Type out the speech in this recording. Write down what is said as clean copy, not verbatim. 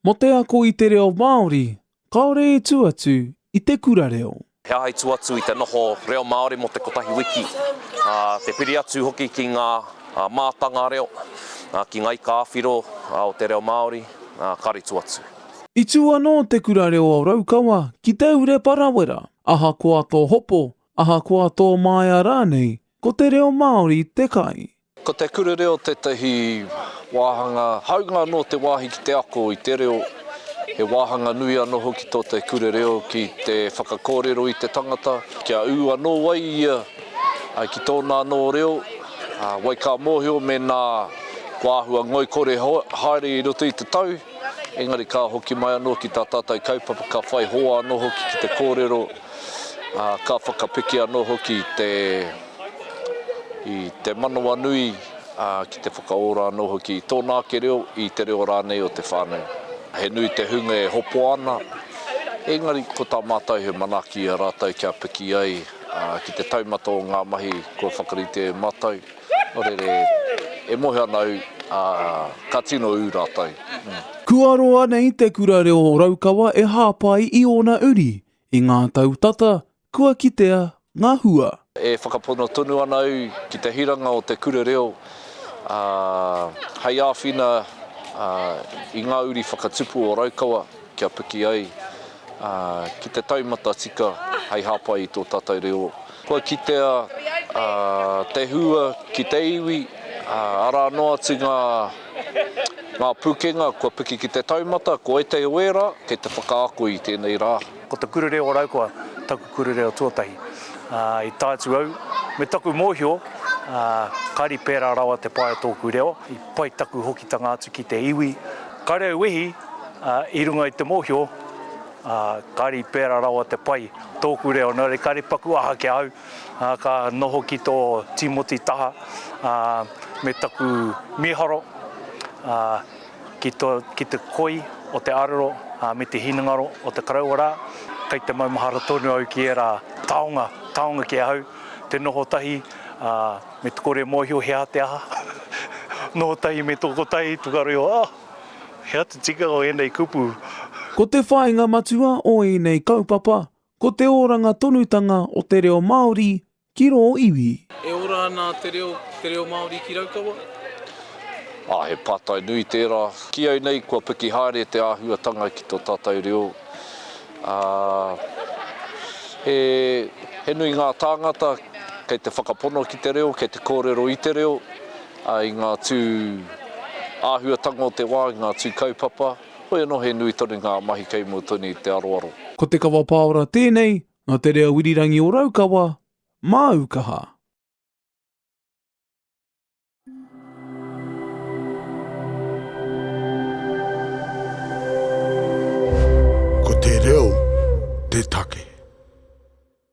Mo te ako I te Reo Māori, kaore e tuatu I te Kura Reo. He ahai tuatu I te noho Reo Māori mo te kotahi wiki. Te piri atu hoki ki ngā mātanga reo, ki ngai kāwhiro o te Reo Māori, kari tuatu. I tū anō te Kura Reo o Raukawa ki te ure Parawera. Aha koa tō hopo, aha koa tō maia rānei, ko te Reo Māori te kai. Ko te Kura Reo tētahi wāhanga, haunga no te wāhi ki te ako I te reo. He wāhanga nui anō hoki tō te Kura Reo ki te whakakōrero I te tangata. Kia ū anō wai ia ki tōna anō reo. Wai ka mōhio me nā wāhua ngoi kore haere I roto I te tau. Engari ka hoki mai anō ki tā tātai kaupapa ka whai hoa anō hoki ki te kōrero. Ka whakapiki anō hoki I te manawa nui ki te whakaora anō hoki I tōna ke reo I te reo rānei o te whānau. He nui te hunga e hopo ana. Engari ko tā mātai he manaki a rātai kia piki ai ki te taumata o ngā mahi kua whakarite e mātai. Orere e mohe anau ka tino u rātai. Kua roa nei te Kura Reo o Raukawa e hāpai I ona uri. I ngā tautata, kua kitea ngā hua. E whakapono tonu anau ki te hiranga o te Kura Reo. Hei āwhina I ngā uri whakatupu o Raukawa kia piki ai. Ki te taumata tika hei hāpai I tō tātou reo. Kua kitea te hua ki te iwi, ara noa atu ngā pūkenga, kua piki ki te taumata, ko e te oera, kei te whakaako I tēnei rā. Ko te Kura Reo o Raukawa, taku Kura Reo tuatahi. I tātu au, me taku mōhio, kari pērā rawa te pae tōku reo, I pai taku hoki tanga atu ki te iwi. Kare wehi, I runga I te mōhio, kari pērā rawa te pai tōku reo, nō re kari paku aha ke au, ka noho ki tō Timoti taha, me taku miharo, ki te koi o te aroro, me te hinangaro o te Parawera, kei te maumahara tonu au ki era taonga ki au, te noho tahi, me te kore mōhio hea te aha. Noho tahi me tōko tahi, tuka reo, hea te tika o enei kupu. Ko te whāinga matua o enei kaupapa, ko te oranga tonutanga o te Reo Māori ki ro iwi. E ora ana te reo Māori ki Raukawa? He pātai nui tērā. Ki au nei, kua piki haere te āhuatanga ki tō tātou reo. He nui ngā tāngata, kei te whakapono ki te reo, kei te kōrero I te reo, I ngā tū āhuatanga o te wā, I ngā tū kaupapa. Hoi anō he nui tonu ngā mahi kei mua tonu te aroaro. Ko te kawa pāora tēnei, no te reo wirirangi o Raukawa, mā Aukaha.